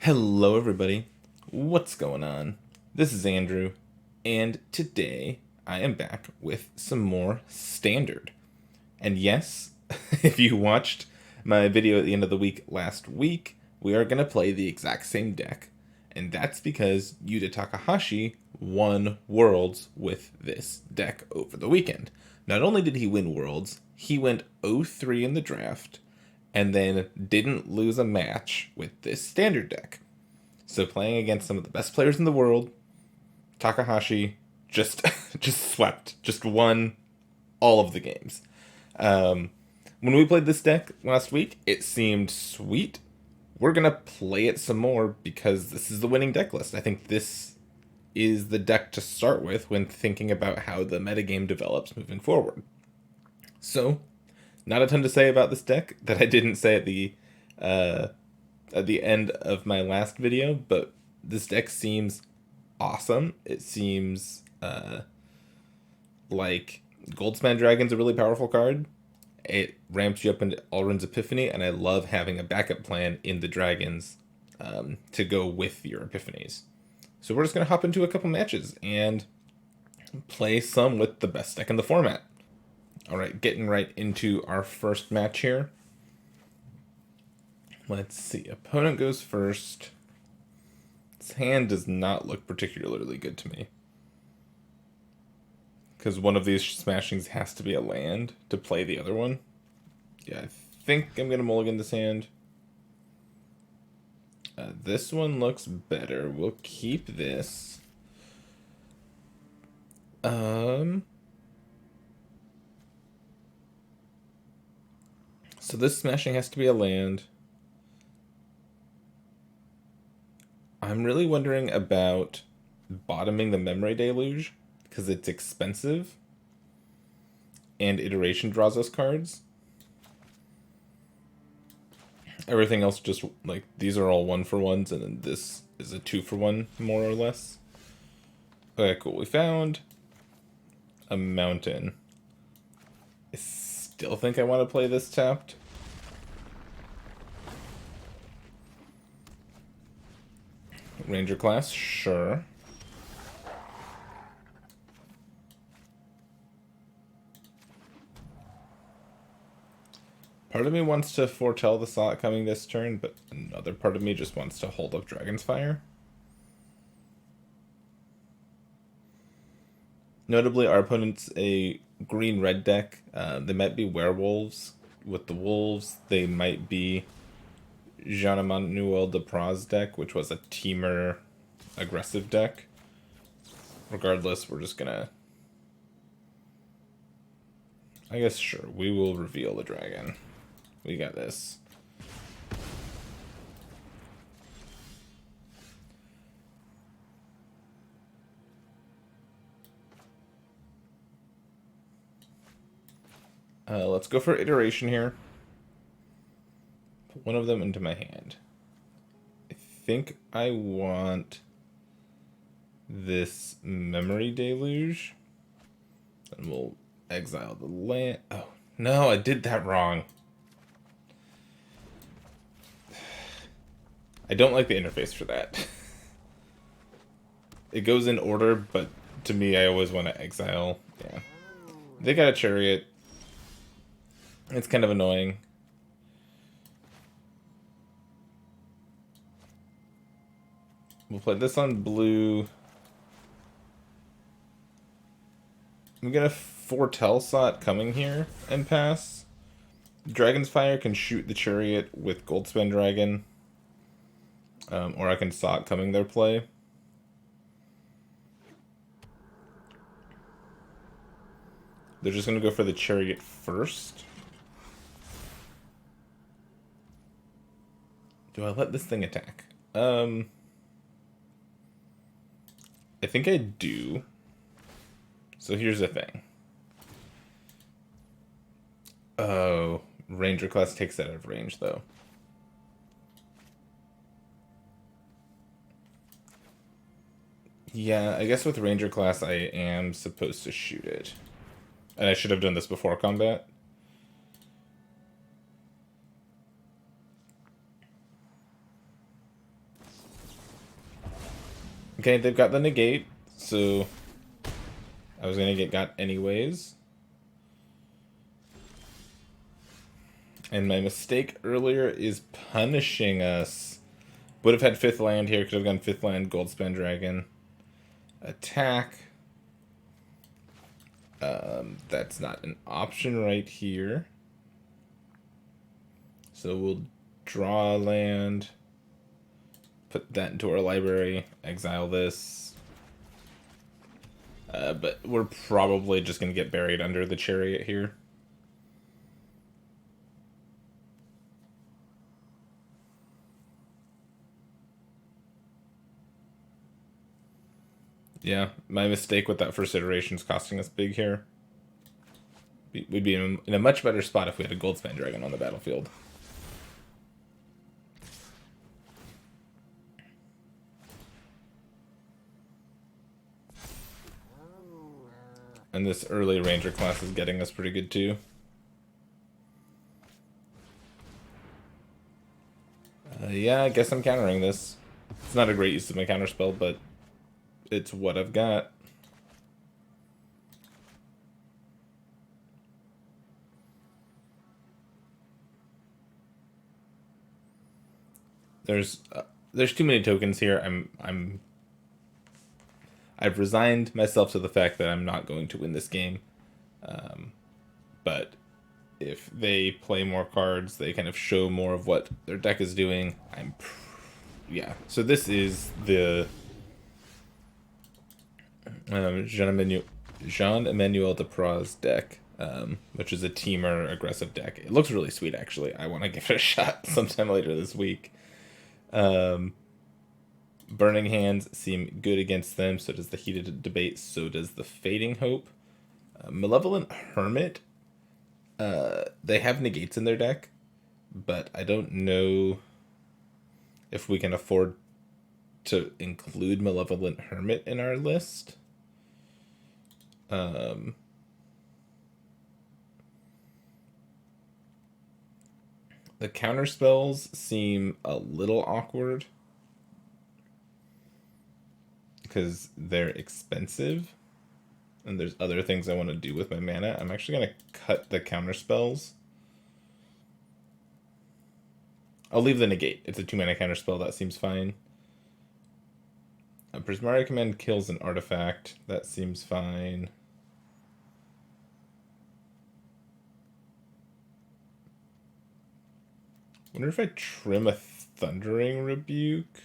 Hello, everybody. What's going on? This is Andrew, and today I am back with some more Standard. And yes, if you watched my video at the end of the week last week, we are going to play the exact same deck, and that's because Yuta Takahashi won Worlds with this deck over the weekend. Not only did he win Worlds, he went 0-3 in the draft, and then didn't lose a match with this Standard deck. So playing against some of the best players in the world, Takahashi just just swept, just won all of the games. When we played this deck last week, it seemed sweet. We're gonna play it some more because this is the winning deck list. I think this is the deck to start with when thinking about how the metagame develops moving forward. So, not a ton to say about this deck that I didn't say at the end of my last video, but this deck seems awesome. It seems like Goldspan Dragon's a really powerful card. It ramps you up into Alrund's Epiphany, and I love having a backup plan in the dragons to go with your Epiphanies. So we're just going to hop into a couple matches and play some with the best deck in the format. Alright, getting right into our first match here. Let's see, opponent goes first. His hand does not look particularly good to me, because one of these smashings has to be a land to play the other one. Yeah, I think I'm going to mulligan this hand. This one looks better. We'll keep this. So this smashing has to be a land. I'm really wondering about bottoming the Memory Deluge, because it's expensive, and Iteration draws us cards. Everything else just, like, these are all 1-for-1s, and then this is a 2-for-1, more or less. Okay, cool. We found a mountain. I still think I want to play this tapped. Ranger class, sure. Part of me wants to foretell the Saw coming this turn, but another part of me just wants to hold up Dragon's Fire. Notably, our opponent's a green-red deck. They might be werewolves. With the wolves, they might be Jean-Emmanuel Depraz deck, which was a Temur aggressive deck. Regardless, we're just gonna... I guess, sure, we will reveal the dragon. We got this. Let's go for iteration here. Put one of them into my hand. I think I want this Memory Deluge. And we'll exile the land. Oh, no, I did that wrong. I don't like the interface for that. It goes in order, but to me, I always want to exile. Yeah. They got a chariot. It's kind of annoying. We'll play this on blue. I'm gonna foretell Sot coming here and pass. Dragon's Fire can shoot the chariot with Goldspan Dragon. Or I can Sot coming their play. They're just gonna go for the chariot first. Do I let this thing attack? I think I do. So here's the thing. Oh, Ranger class takes that out of range, though. Yeah, I guess with Ranger class I am supposed to shoot it. And I should have done this before combat. Okay, they've got the negate, so I was gonna get got anyways. And my mistake earlier is punishing us. Would have had 5th land here, could have gone 5th land, Goldspan Dragon. Attack. That's not an option right here. So we'll draw a land, put that into our library, exile this. But we're probably just going to get buried under the Chariot here. Yeah, my mistake with that first iteration is costing us big here. We'd be in a much better spot if we had a Goldspan Dragon on the battlefield. And this early Ranger class is getting us pretty good too. Yeah, I guess I'm countering this. It's not a great use of my counterspell, but it's what I've got. There's too many tokens here. I've resigned myself to the fact that I'm not going to win this game. But if they play more cards, they kind of show more of what their deck is doing. Yeah. So this is the Jean-Emmanuel Depraz deck, which is a teamer aggressive deck. It looks really sweet, actually. I want to give it a shot sometime later this week. Burning Hands seem good against them, so does the Heated Debate, so does the Fading Hope. Malevolent Hermit, they have negates in their deck, but I don't know if we can afford to include Malevolent Hermit in our list. The counter spells seem a little awkward because they're expensive and there's other things I want to do with my mana. I'm actually going to cut the counter spells. I'll leave the negate. It's a 2-mana counter spell. That seems fine. A Prismari Command kills an artifact. That seems fine. Wonder if I trim a Thundering Rebuke.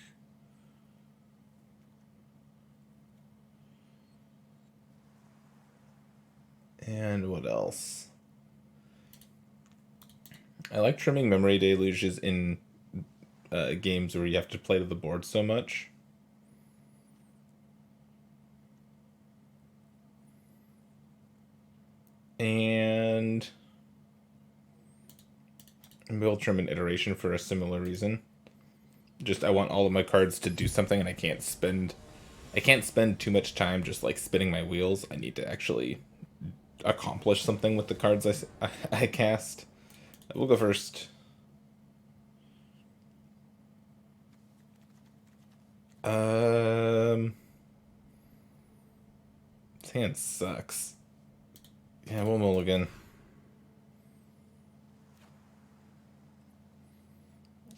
And what else? I like trimming Memory Deluges in games where you have to play to the board so much. And we'll trim an iteration for a similar reason. Just I want all of my cards to do something, and I can't spend too much time just like spinning my wheels. I need to actually accomplish something with the cards I cast. We'll go first. This hand sucks. Yeah, we'll mulligan.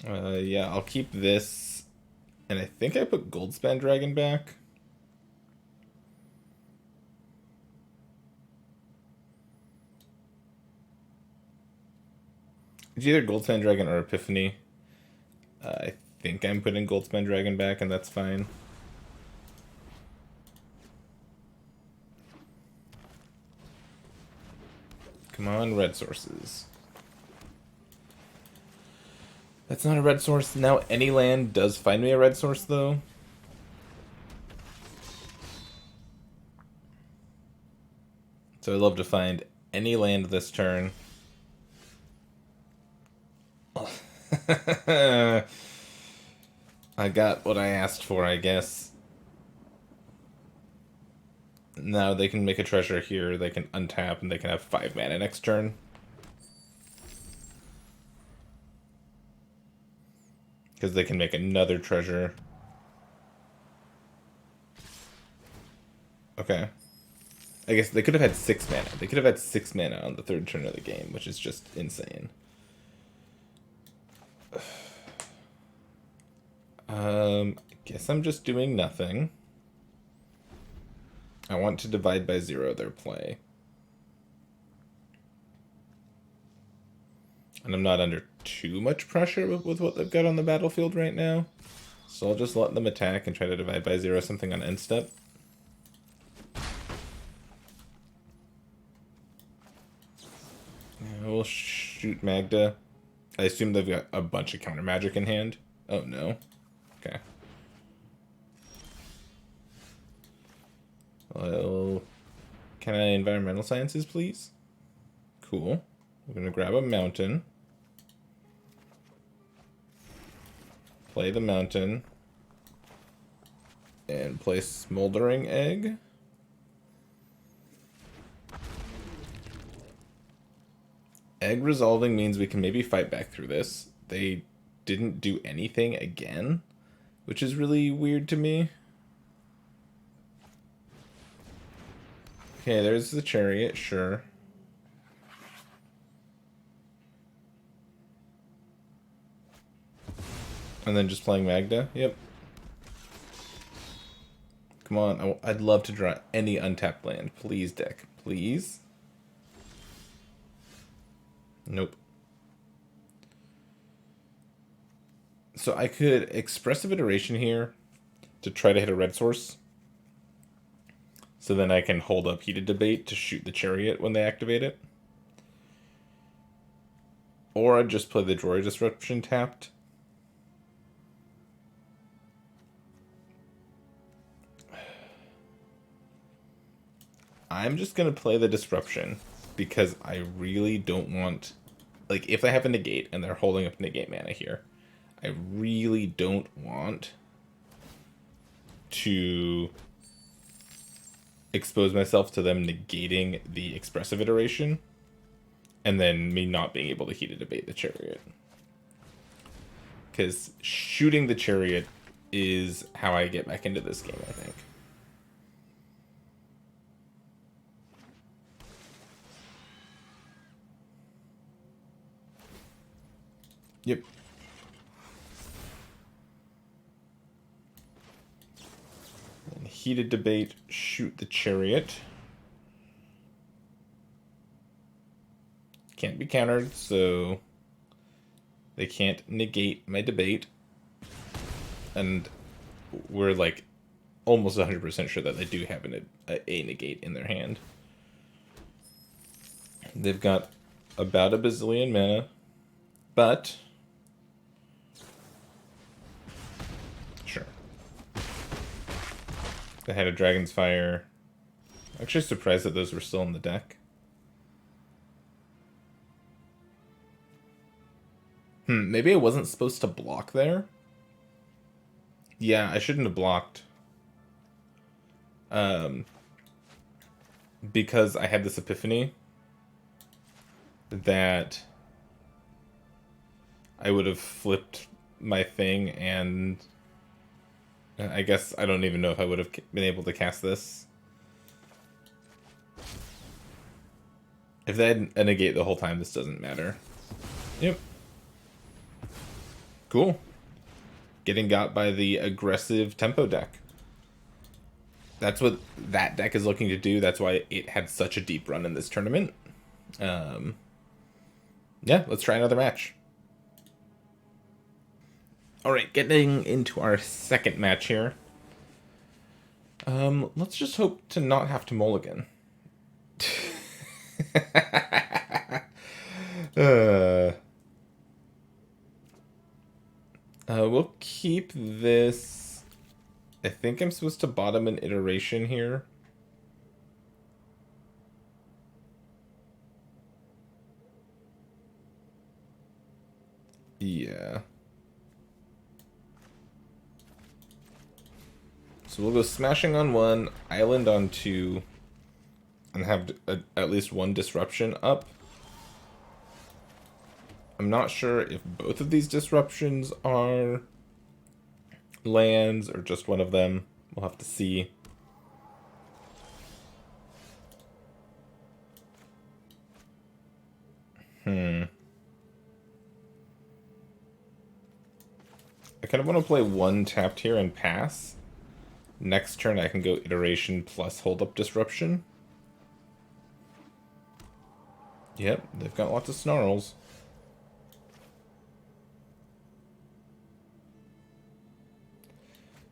Yeah, I'll keep this, and I think I put Goldspan Dragon back. It's either Goldspan Dragon or Epiphany. I think I'm putting Goldspan Dragon back, and that's fine. Come on, red sources. That's not a red source. Now any land does find me a red source, though. So I'd love to find any land this turn. I got what I asked for, I guess. Now they can make a treasure here, they can untap, and they can have 5 mana next turn. Because they can make another treasure. Okay. I guess they could have had 6 mana. They could have had 6 mana on the 3rd turn of the game, which is just insane. I guess I'm just doing nothing. I want to divide by 0 their play. And I'm not under too much pressure with what they've got on the battlefield right now. So I'll just let them attack and try to divide by 0 something on end step. Yeah, we'll shoot Magda. I assume they've got a bunch of counter magic in hand. Oh no. Okay. Well, can I environmental sciences, please? Cool. We're gonna grab a mountain. Play the mountain. And play Smoldering Egg. Egg resolving means we can maybe fight back through this. They didn't do anything again, which is really weird to me. Okay, there's the chariot, sure. And then just playing Magda, yep. Come on, I'd love to draw any untapped land. Please, deck, please. Nope. So I could Expressive Iteration here to try to hit a red source. So then I can hold up Heated Debate to shoot the Chariot when they activate it. Or I'd just play the Drawer Disruption tapped. I'm just going to play the Disruption because I really don't want... Like, if I have a negate and they're holding up negate mana here, I really don't want to expose myself to them negating the Expressive Iteration and then me not being able to Heated Debate the Chariot. Because shooting the Chariot is how I get back into this game, I think. Yep. And Heated Debate, shoot the Chariot. Can't be countered, so they can't negate my debate. And we're like almost 100% sure that they do have a negate in their hand. They've got about a bazillion mana, but sure. They had a Dragon's Fire. Actually surprised that those were still in the deck. Maybe I wasn't supposed to block there. Yeah, I shouldn't have blocked. Because I had this epiphany that I would have flipped my thing, and I guess I don't even know if I would have been able to cast this. If they had a negate the whole time, this doesn't matter. Yep. Cool. Getting got by the aggressive tempo deck. That's what that deck is looking to do. That's why it had such a deep run in this tournament. Yeah, let's try another match. Alright, getting into our second match here. Let's just hope to not have to mulligan. We'll keep this. I think I'm supposed to bottom an iteration here. Yeah. So we'll go Smashing on 1, Island on 2, and have at least one Disruption up. I'm not sure if both of these disruptions are lands or just one of them. We'll have to see. kind of want to play one tapped here and pass. Next turn I can go iteration plus hold up disruption. Yep, they've got lots of snarls.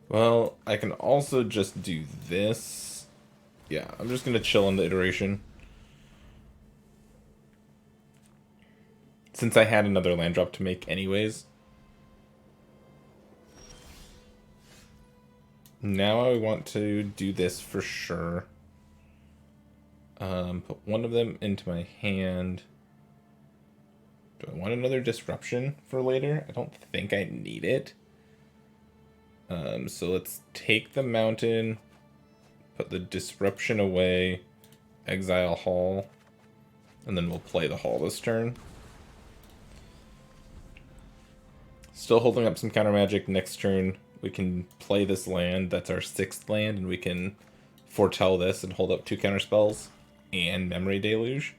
Well, I can also just do this. Yeah, I'm just going to chill on the iteration. Since I had another land drop to make anyways. Now I want to do this for sure. Put one of them into my hand. Do I want another disruption for later? I don't think I need it. So let's take the mountain, put the disruption away, exile Hall, and then we'll play the Hall this turn. Still holding up some counter magic. Next turn we can play this land. That's our 6th land, and we can foretell this and hold up 2 counter spells and Memory Deluge.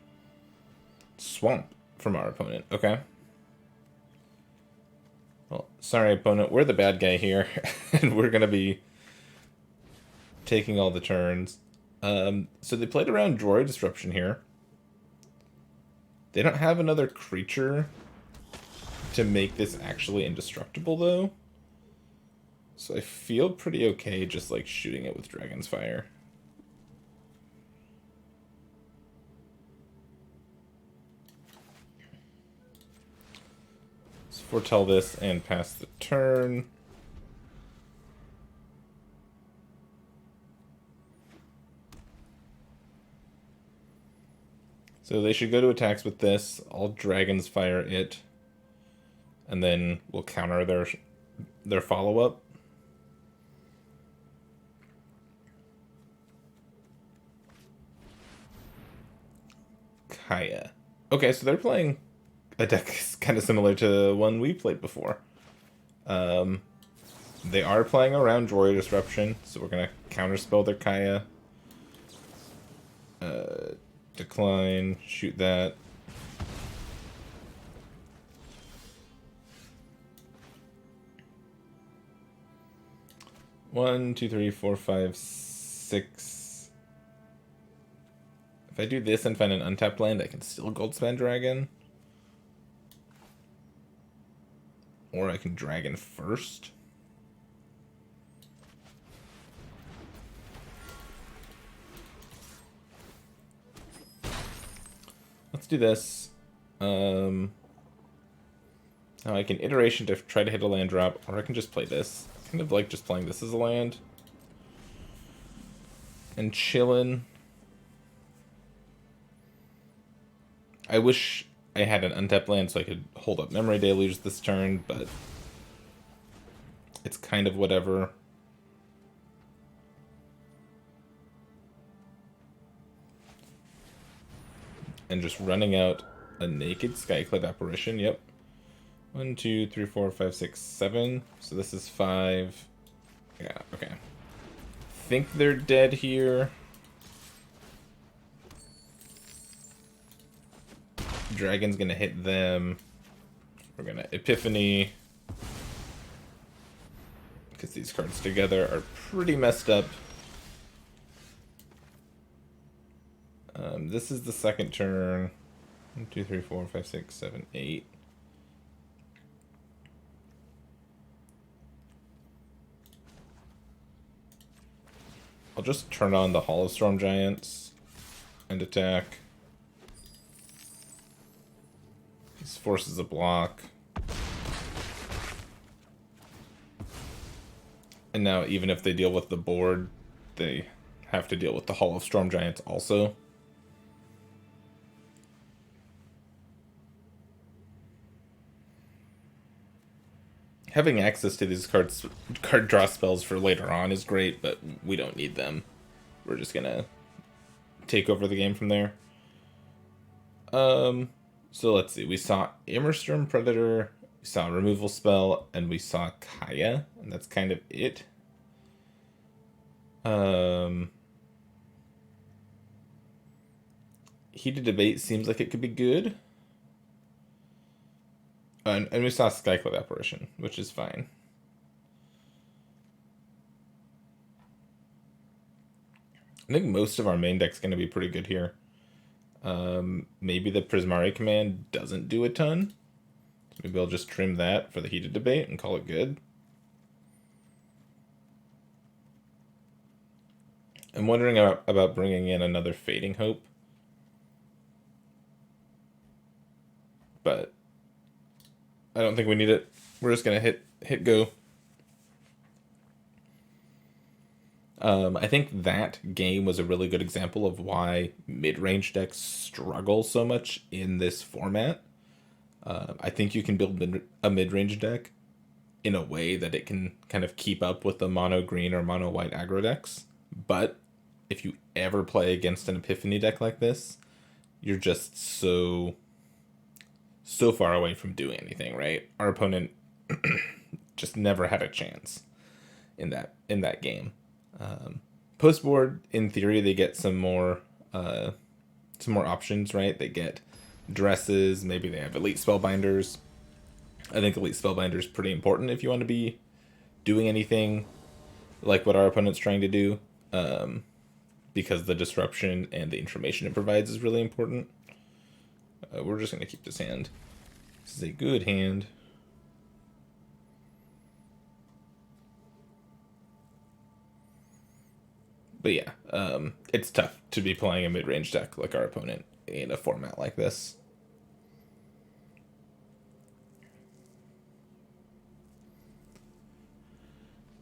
Swamp from our opponent. Okay. Well, sorry, opponent. We're the bad guy here, and we're going to be taking all the turns. So they played around Droid Disruption here. They don't have another creature to make this actually indestructible, though. So I feel pretty okay just, like, shooting it with Dragon's Fire. Foretell this and pass the turn. So they should go to attacks with this. I'll Dragon's Fire it. And then we'll counter their follow-up. Kaya. Okay, so they're playing a deck kind of similar to one we played before. They are playing around Droid Disruption, so we're going to counterspell their Kaya. Decline, shoot that. One, two, three, four, five, six. If I do this and find an untapped land, I can still Goldspan Dragon. Or I can Dragon first. Let's do this. Now I can iteration to try to hit a land drop, or I can just play this. I kind of like just playing this as a land. And chillin'. I wish I had an untapped land so I could hold up Memory Deluge this turn, but it's kind of whatever. And just running out a naked Skyclave Apparition, yep. 1, 2, 3, 4, 5, 6, 7. So this is 5. Yeah, okay. Think they're dead here. Dragon's gonna hit them. We're gonna Epiphany. Because these cards together are pretty messed up. This is the second turn. 1, 2, 3, 4, 5, 6, 7, 8. I'll just turn on the Hollow Storm Giants and attack. This forces a block. And now even if they deal with the board, they have to deal with the Hollow Storm Giants also. Having access to these card draw spells for later on is great, but we don't need them. We're just gonna take over the game from there. So let's see. We saw Immersturm Predator, we saw a removal spell, and we saw Kaya, and that's kind of it. Heated Debate seems like it could be good. And we saw Skyclave Apparition, which is fine. I think most of our main deck's going to be pretty good here. Maybe the Prismari command doesn't do a ton. Maybe I'll just trim that for the heated debate and call it good. I'm wondering about bringing in another Fading Hope. But I don't think we need it. We're just going to hit go. I think that game was a really good example of why mid-range decks struggle so much in this format. I think you can build a mid-range deck in a way that it can kind of keep up with the mono green or mono white aggro decks. But if you ever play against an Epiphany deck like this, you're just so far away from doing anything, right? Our opponent just never had a chance in that game. Post board, in theory, they get some more options, right? They get dresses, maybe they have elite spellbinders. I think elite spellbinder is pretty important if you want to be doing anything like what our opponent's trying to do, because the disruption and the information it provides is really important. We're just going to keep this hand. This is a good hand. But yeah, it's tough to be playing a mid-range deck like our opponent in a format like this.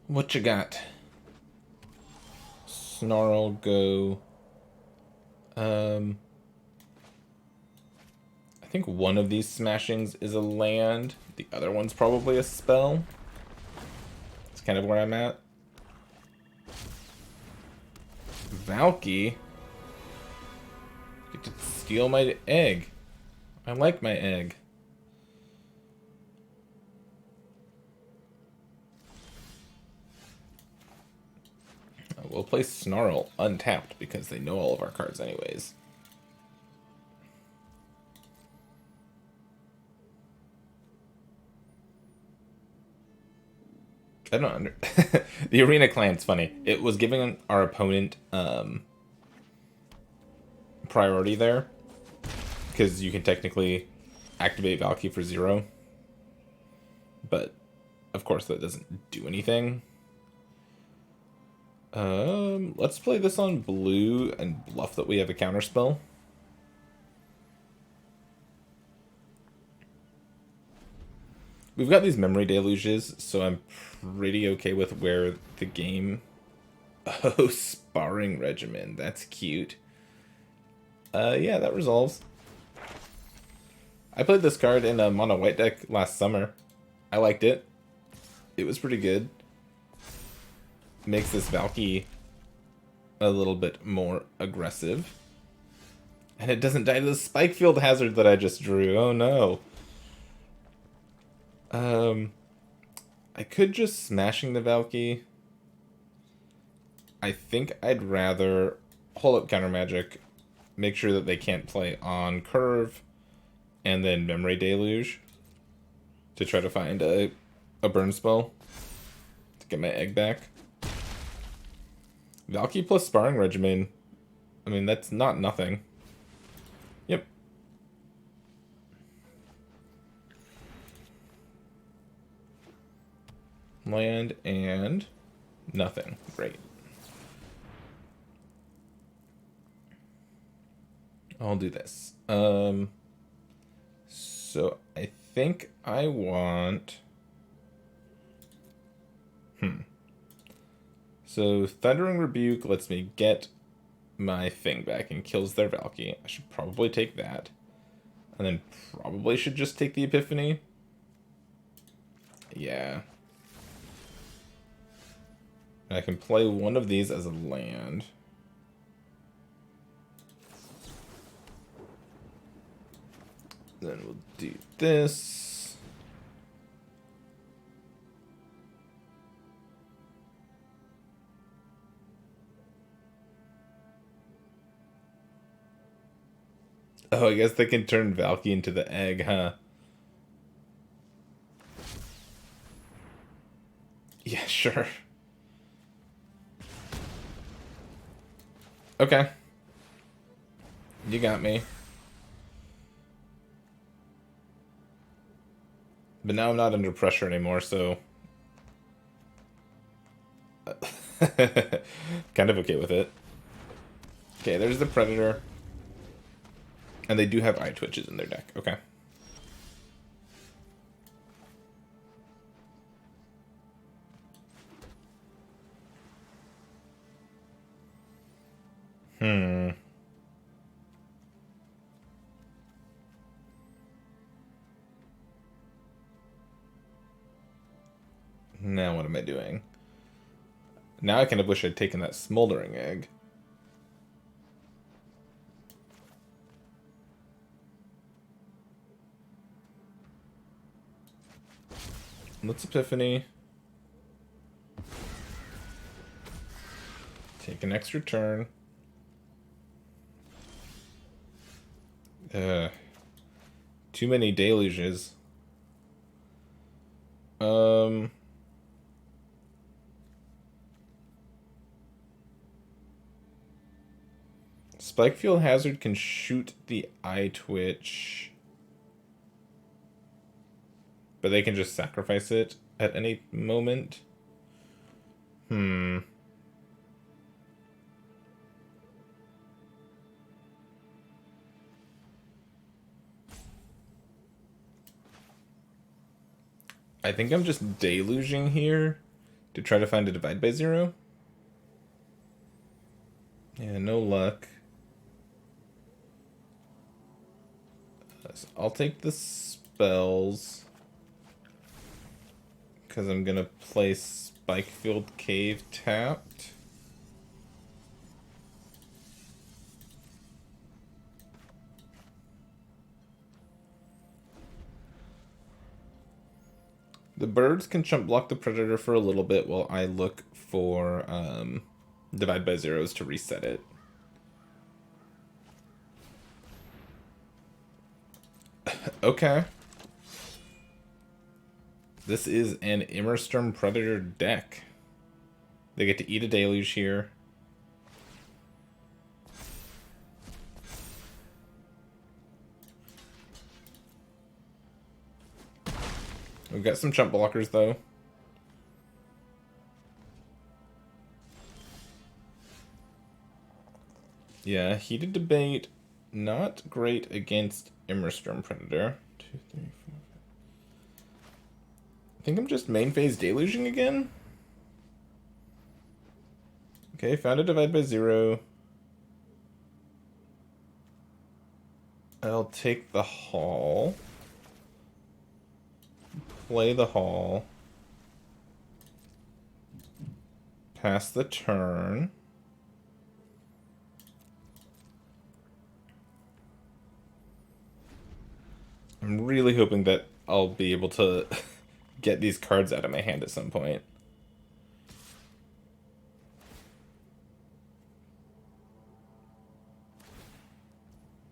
What you got? Snarl, go. I think one of these smashings is a land. The other one's probably a spell. That's kind of where I'm at. Valky? Get to steal my egg. I like my egg. We'll play Snarl untapped because they know all of our cards anyways. I don't under the Arena Clan's funny. It was giving our opponent priority there because you can technically activate Valky for 0, but of course that doesn't do anything. Let's play this on blue and bluff that we have a counterspell. We've got these memory deluges, so I'm pretty okay with where the game... Oh, Sparring Regimen. That's cute. Yeah, that resolves. I played this card in a mono white deck last summer. I liked it. It was pretty good. Makes this Valky a little bit more aggressive. And it doesn't die to the Spike Field Hazard that I just drew. Oh no. I could just smashing the Valky. I think I'd rather hold up counter magic, make sure that they can't play on curve, and then memory deluge to try to find a burn spell to get my egg back. Valky plus Sparring Regimen, I mean, that's not nothing. Yep. Land and nothing. Great. I'll do this. So I think I want... So Thundering Rebuke lets me get my thing back and kills their Valky. I should probably take that. And then probably should just take the Epiphany. Yeah. And I can play one of these as a land. Then we'll do this. Oh, I guess they can turn Valky into the egg, huh? Yeah, sure. Okay. You got me. But now I'm not under pressure anymore, so... kind of okay with it. Okay, there's the Predator. And they do have eye twitches in their deck. Okay. Now what am I doing? Now I kind of wish I'd taken that smoldering egg. Let's Epiphany. Take an extra turn. Too many deluges. Spike Field Hazard can shoot the eye twitch. But they can just sacrifice it at any moment. I think I'm just deluging here to try to find a divide by zero. Yeah, no luck. So I'll take the spells. Because I'm going to play Spikefield Cave tapped. The birds can chump block the Predator for a little bit while I look for divide by zeros to reset it. Okay. This is an Immersturm Predator deck. They get to eat a deluge here. We've got some chump blockers, though. Yeah, Heated Debate, not great against Immersturm Predator. 2, 3, 4, 5. I think I'm just main phase deluging again. Okay, found a divide by zero. I'll take the haul. Play the haul. Pass the turn. I'm really hoping that I'll be able to get these cards out of my hand at some point.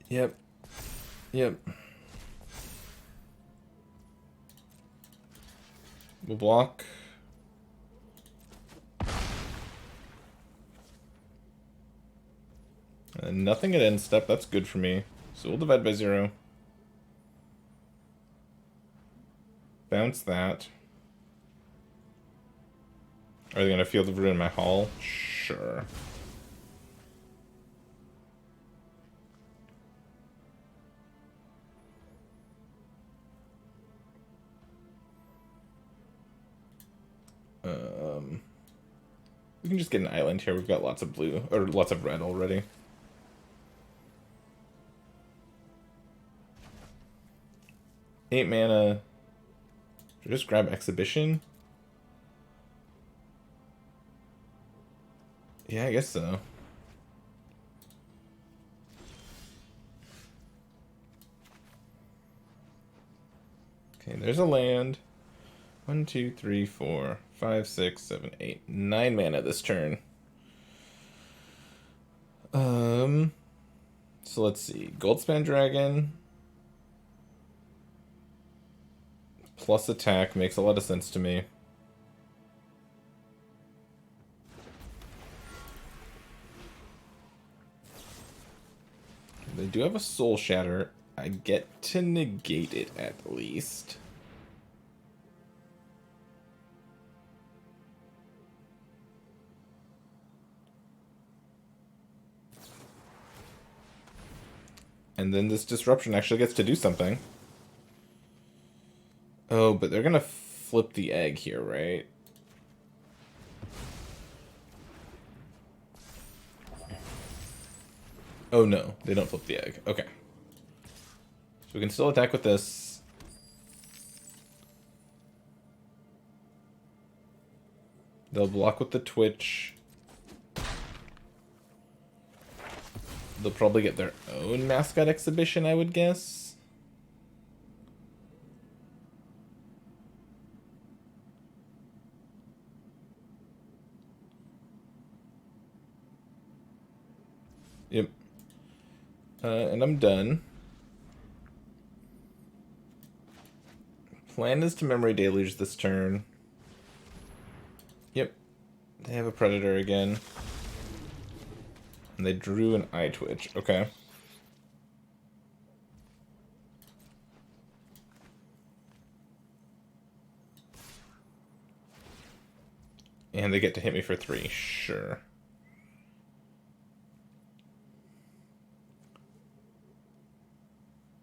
Yep. We'll block. Nothing at end step. That's good for me. So we'll divide by zero. Bounce that. Are they going to Field of Ruin my haul? Sure. We can just get an island here. We've got lots of blue, or lots of red already. Eight mana. Should I just grab Exhibition? Yeah, I guess so. Okay, there's a land. 1, 2, 3, 4, 5, 6, 7, 8, 9 mana this turn. So let's see. Goldspan Dragon plus attack makes a lot of sense to me. do have a Soul Shatter. I get to negate it at least. And then this Disruption actually gets to do something. Oh, but they're gonna flip the egg here, right? Oh no, they don't flip the egg. Okay. So we can still attack with this. They'll block with the Twitch. They'll probably get their own mascot exhibition, I would guess. Yep. And I'm done. Plan is to Memory Deluge this turn. Yep. They have a Predator again. And they drew an Eye Twitch. Okay. And they get to hit me for 3. Sure.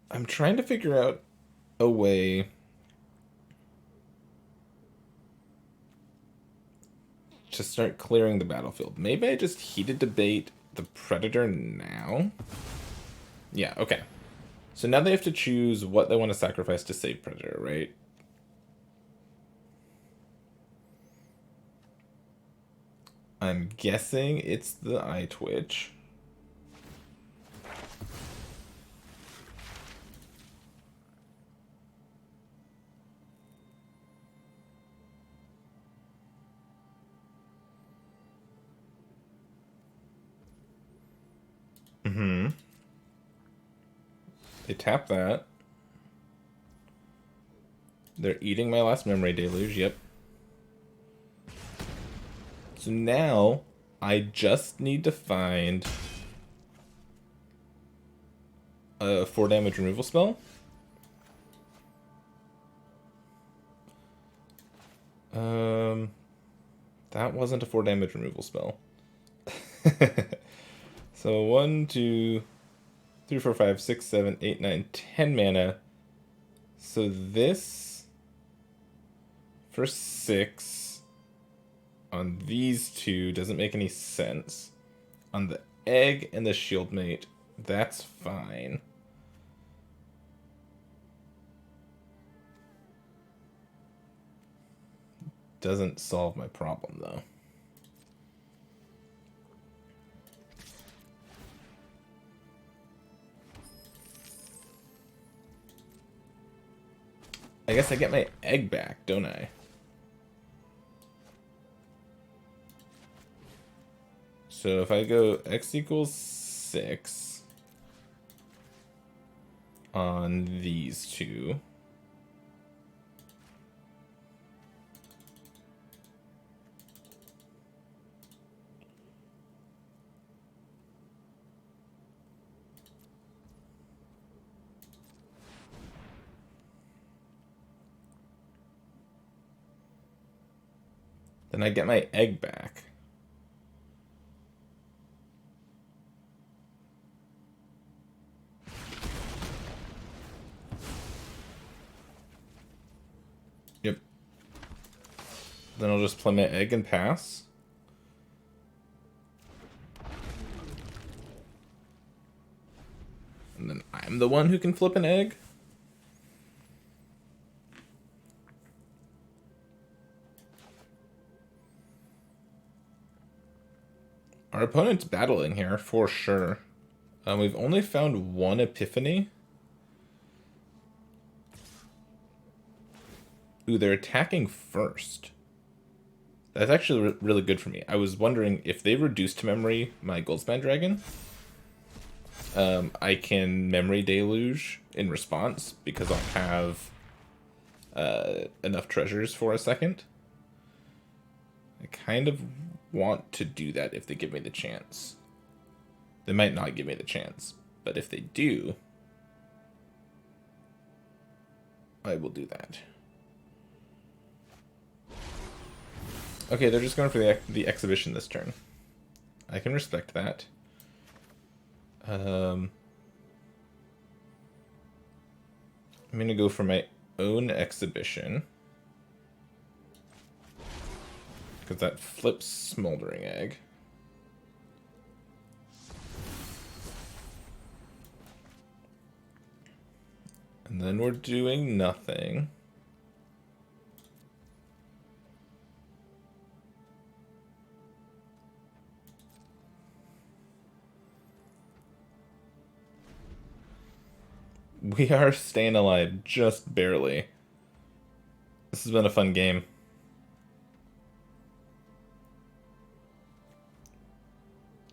I'm trying to figure out a way to start clearing the battlefield. Maybe I just heated debate the Predator now? Yeah, okay. So now they have to choose what they want to sacrifice to save Predator, right? I'm guessing it's the Eye Twitch. They tap that. They're eating my last Memory Deluge, yep. So now, I just need to find a 4 damage removal spell. That wasn't a 4 damage removal spell. So 1, 2, 3, 4, 5, 6, 7, 8, 9, 10 mana. So this for 6 on these two doesn't make any sense. On the egg and the shield mate, that's fine. Doesn't solve my problem though. I guess I get my egg back, don't I? So if I go x equals 6 on these two, then I get my egg back. Yep. Then I'll just play my egg and pass. And then I'm the one who can flip an egg. Our opponent's battling here, for sure. We've only found one Epiphany. Ooh, they're attacking first. That's actually really good for me. I was wondering if they reduce to memory my Goldspan Dragon, I can Memory Deluge in response because I'll have enough treasures for a second. I kind of want to do that if they give me the chance. They might not give me the chance, But if they do, I will do that. Okay, they're just going for the exhibition this turn. I can respect that. I'm going to go for my own exhibition. Because that flips Smoldering Egg. And then we're doing nothing. We are staying alive, just barely. This has been a fun game.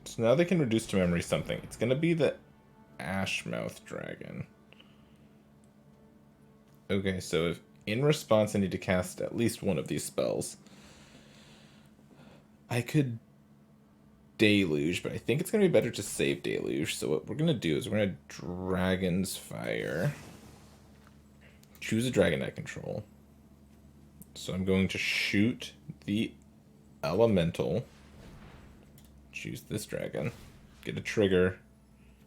So now they can reduce to memory something. It's going to be the Ashmouth Dragon. Okay, so if in response I need to cast at least one of these spells, I could Deluge, but I think it's going to be better to save Deluge. So what we're going to do is we're going to Dragon's Fire. Choose a dragon I control. So I'm going to shoot the Elemental. Choose this dragon. Get a trigger.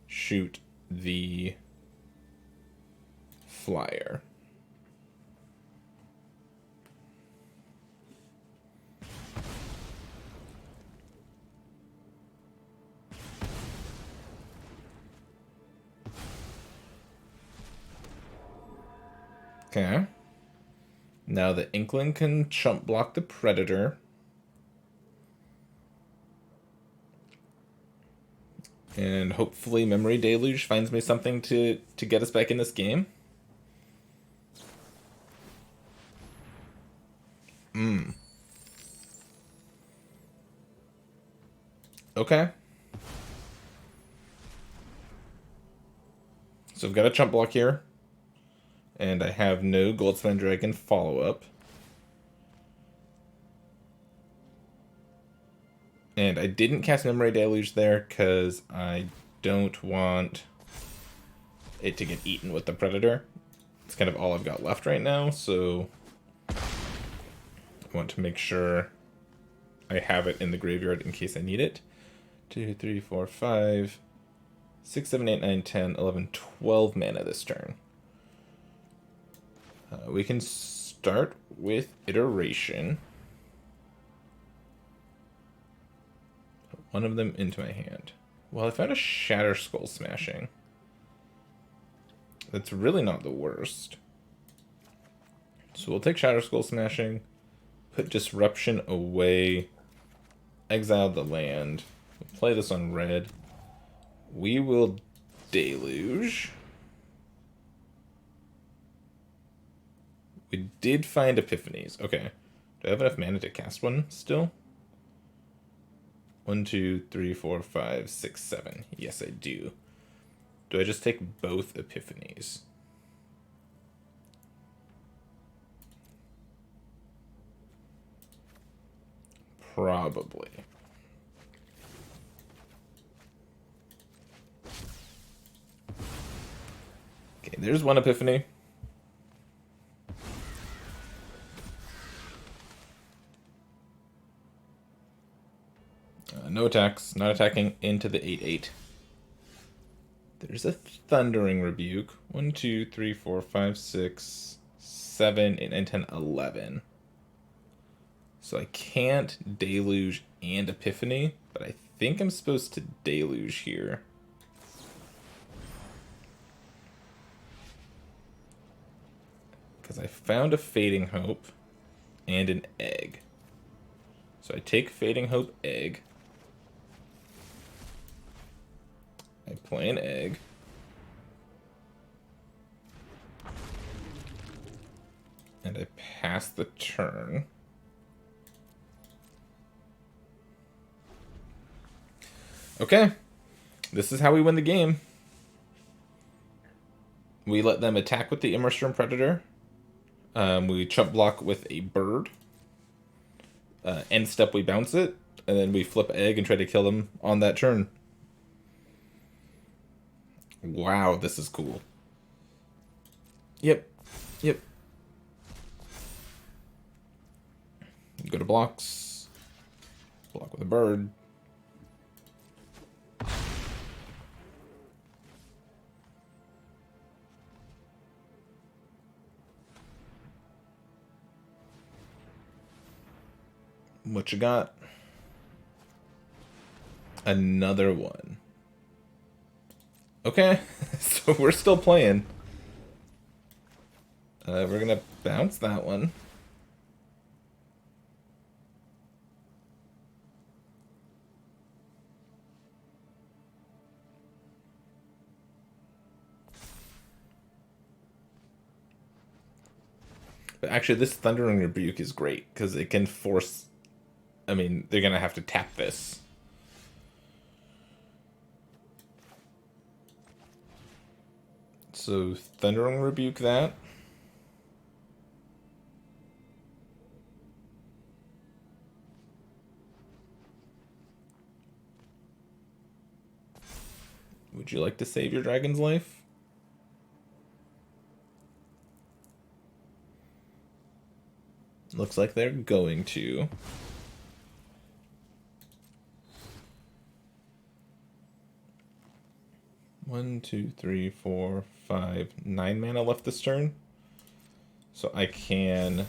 Shoot the Flyer. Okay. Now the Inkling can chump block the Predator. And hopefully Memory Deluge finds me something to get us back in this game. Okay. So I've got a chump block here. And I have no Goldspan Dragon follow-up. And I didn't cast Memory Deluge there because I don't want it to get eaten with the Predator. It's kind of all I've got left right now, so I want to make sure I have it in the graveyard in case I need it. 2, 3, 4, 5, 6, 7, 8, 9, 10, 11, 12 mana this turn. We can start with Iteration. Put one of them into my hand. Well, I found a Shatter Skull Smashing. That's really not the worst. So we'll take Shatter Skull Smashing, put Disruption away, exile the land, we'll play this on red. We will Deluge. We did find Epiphanies. Okay. Do I have enough mana to cast one still? 1, 2, 3, 4, 5, 6, 7. Yes, I do. Do I just take both Epiphanies? Probably. Okay, there's one Epiphany. No attacks, not attacking into the 8/8. There's a Thundering Rebuke. 1, 2, 3, 4, 5, 6, 7, 8, 9, 10, 11. So I can't Deluge and Epiphany, but I think I'm supposed to Deluge here. Because I found a Fading Hope and an Egg. So I take Fading Hope Egg. I play an Egg. And I pass the turn. Okay. This is how we win the game. We let them attack with the Immersturm Predator. We chump block with a bird. End step, we bounce it. And then we flip Egg and try to kill them on that turn. Wow, this is cool. Yep. Yep. Go to blocks. Block with a bird. What you got? Another one. Okay, so we're still playing. We're gonna bounce that one. But actually, this Thundering Rebuke is great, because it can force... I mean, they're gonna have to tap this. So, Thundering Rebuke that. Would you like to save your dragon's life? Looks like they're going to. One, two, three, four, five, 9 mana left this turn. So I can...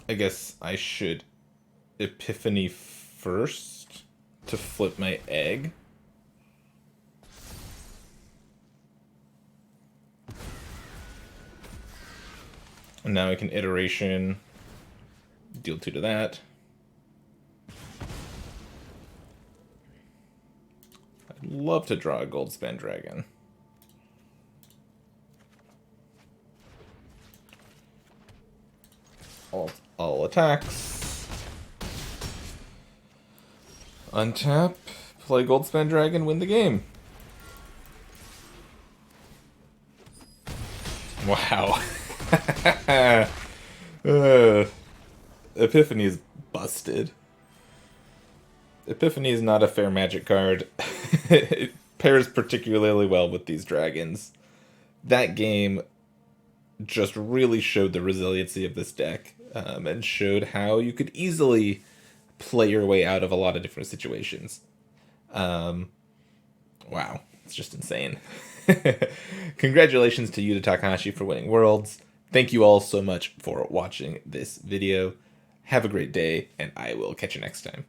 I guess I should Epiphany first to flip my egg. And now I can Iteration, deal 2 to that. I'd love to draw a Goldspan Dragon. All attacks. Untap, play Goldspan Dragon, win the game. Wow. Epiphany is busted. Epiphany is not a fair Magic card. It pairs particularly well with these dragons. That game just really showed the resiliency of this deck, and showed how you could easily play your way out of a lot of different situations. Wow, it's just insane. Congratulations to Yuta Takahashi for winning Worlds. Thank you all so much for watching this video. Have a great day, and I will catch you next time.